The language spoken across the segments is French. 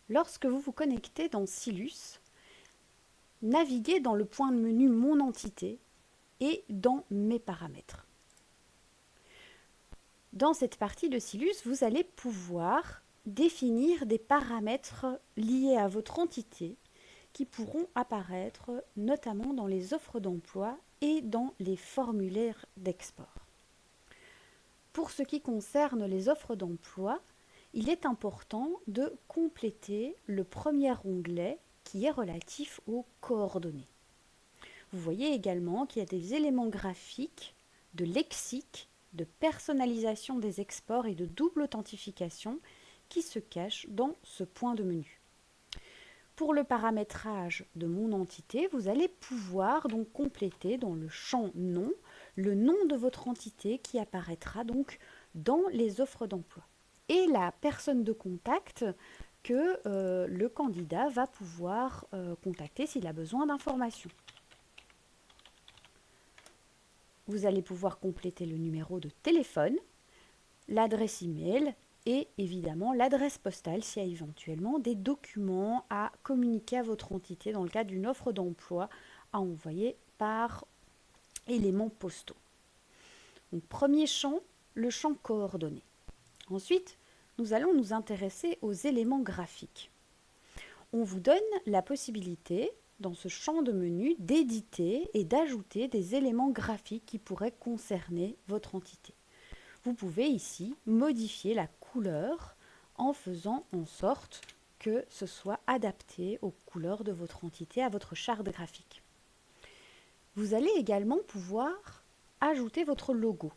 Lorsque vous vous connectez dans Silus, naviguez dans le point de menu Mon entité et dans Mes paramètres. Dans cette partie de Silus, vous allez pouvoir définir des paramètres liés à votre entité qui pourront apparaître notamment dans les offres d'emploi et dans les formulaires d'export. Pour ce qui concerne les offres d'emploi, il est important de compléter le premier onglet qui est relatif aux coordonnées. Vous voyez également qu'il y a des éléments graphiques, de lexique, de personnalisation des exports et de double authentification qui se cachent dans ce point de menu. Pour le paramétrage de mon entité, vous allez pouvoir donc compléter dans le champ nom le nom de votre entité qui apparaîtra donc dans les offres d'emploi et la personne de contact que le candidat va pouvoir contacter s'il a besoin d'informations. Vous allez pouvoir compléter le numéro de téléphone, l'adresse email et évidemment l'adresse postale s'il y a éventuellement des documents à communiquer à votre entité dans le cadre d'une offre d'emploi à envoyer par éléments postaux. Donc, premier champ, le champ coordonnées. Ensuite, nous allons nous intéresser aux éléments graphiques. On vous donne la possibilité, dans ce champ de menu, d'éditer et d'ajouter des éléments graphiques qui pourraient concerner votre entité. Vous pouvez ici modifier la couleur en faisant en sorte que ce soit adapté aux couleurs de votre entité, à votre charte graphique. Vous allez également pouvoir ajouter votre logo,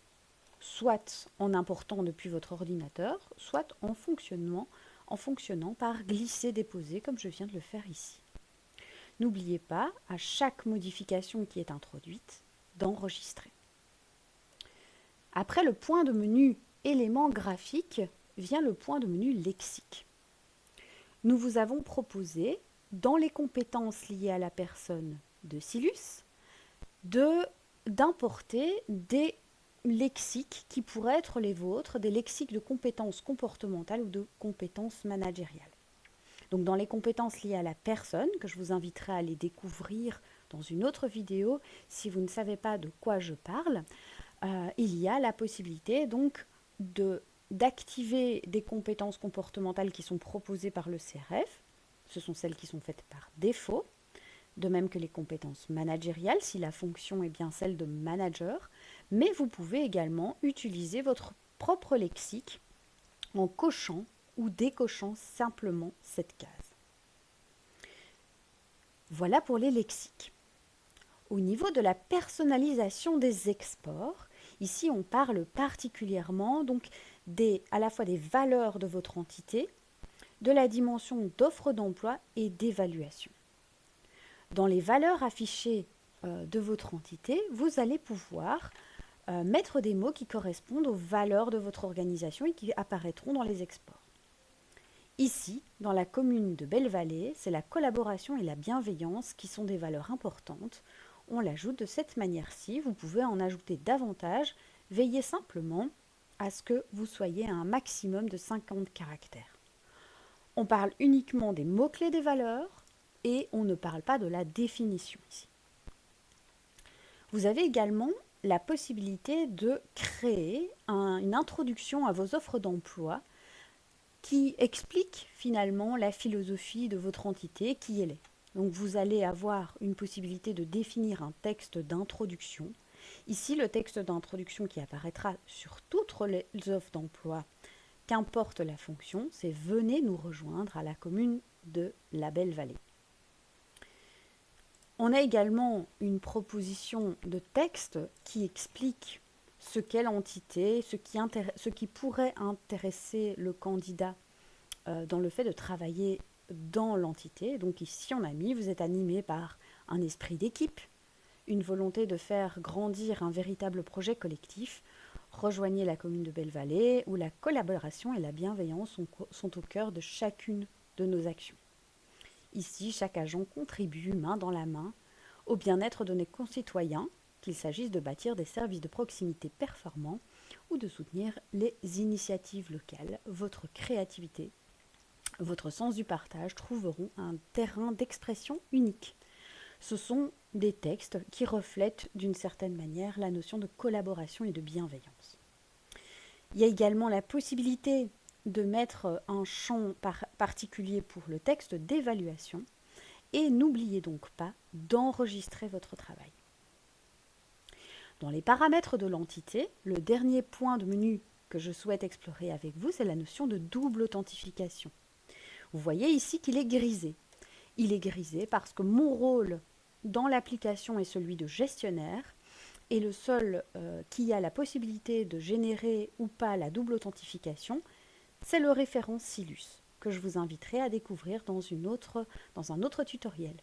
soit en important depuis votre ordinateur, soit en fonctionnant par glisser-déposer comme je viens de le faire ici. N'oubliez pas, à chaque modification qui est introduite, d'enregistrer. Après le point de menu éléments graphiques vient le point de menu lexique. Nous vous avons proposé, dans les compétences liées à la personne de Silus, d'importer des lexiques qui pourraient être les vôtres, des lexiques de compétences comportementales ou de compétences managériales. Donc dans les compétences liées à la personne, que je vous inviterai à aller découvrir dans une autre vidéo si vous ne savez pas de quoi je parle, il y a la possibilité donc d'activer des compétences comportementales qui sont proposées par le CRF. Ce sont celles qui sont faites par défaut, de même que les compétences managériales, si la fonction est bien celle de manager, mais vous pouvez également utiliser votre propre lexique en cochant ou décochant simplement cette case. Voilà pour les lexiques. Au niveau de la personnalisation des exports, ici on parle particulièrement donc à la fois des valeurs de votre entité, de la dimension d'offre d'emploi et d'évaluation. Dans les valeurs affichées de votre entité, vous allez pouvoir mettre des mots qui correspondent aux valeurs de votre organisation et qui apparaîtront dans les exports. Ici, dans la commune de Belle-Vallée, c'est la collaboration et la bienveillance qui sont des valeurs importantes. On l'ajoute de cette manière-ci, vous pouvez en ajouter davantage, veillez simplement à ce que vous soyez à un maximum de 50 caractères. On parle uniquement des mots-clés des valeurs et on ne parle pas de la définition ici. Vous avez également la possibilité de créer une introduction à vos offres d'emploi qui explique finalement la philosophie de votre entité, qui elle est. Donc vous allez avoir une possibilité de définir un texte d'introduction. Ici, le texte d'introduction qui apparaîtra sur toutes les offres d'emploi, qu'importe la fonction, c'est « Venez nous rejoindre à la commune de la Belle-Vallée ». On a également une proposition de texte qui explique ce qu'est l'entité, ce qui pourrait intéresser le candidat dans le fait de travailler dans l'entité. Donc ici, on a mis, vous êtes animé par un esprit d'équipe, une volonté de faire grandir un véritable projet collectif. Rejoignez la commune de Belle-Vallée où la collaboration et la bienveillance sont au cœur de chacune de nos actions. Ici, chaque agent contribue main dans la main au bien-être de nos concitoyens, qu'il s'agisse de bâtir des services de proximité performants ou de soutenir les initiatives locales. Votre créativité votre sens du partage trouveront un terrain d'expression unique. Ce sont des textes qui reflètent d'une certaine manière la notion de collaboration et de bienveillance. Il y a également la possibilité de mettre un champ particulier pour le texte d'évaluation et n'oubliez donc pas d'enregistrer votre travail. Dans les paramètres de l'entité, le dernier point de menu que je souhaite explorer avec vous, c'est la notion de double authentification. Vous voyez ici qu'il est grisé. Il est grisé parce que mon rôle dans l'application est celui de gestionnaire et le seul qui a la possibilité de générer ou pas la double authentification, c'est le référent Silus que je vous inviterai à découvrir dans un autre tutoriel.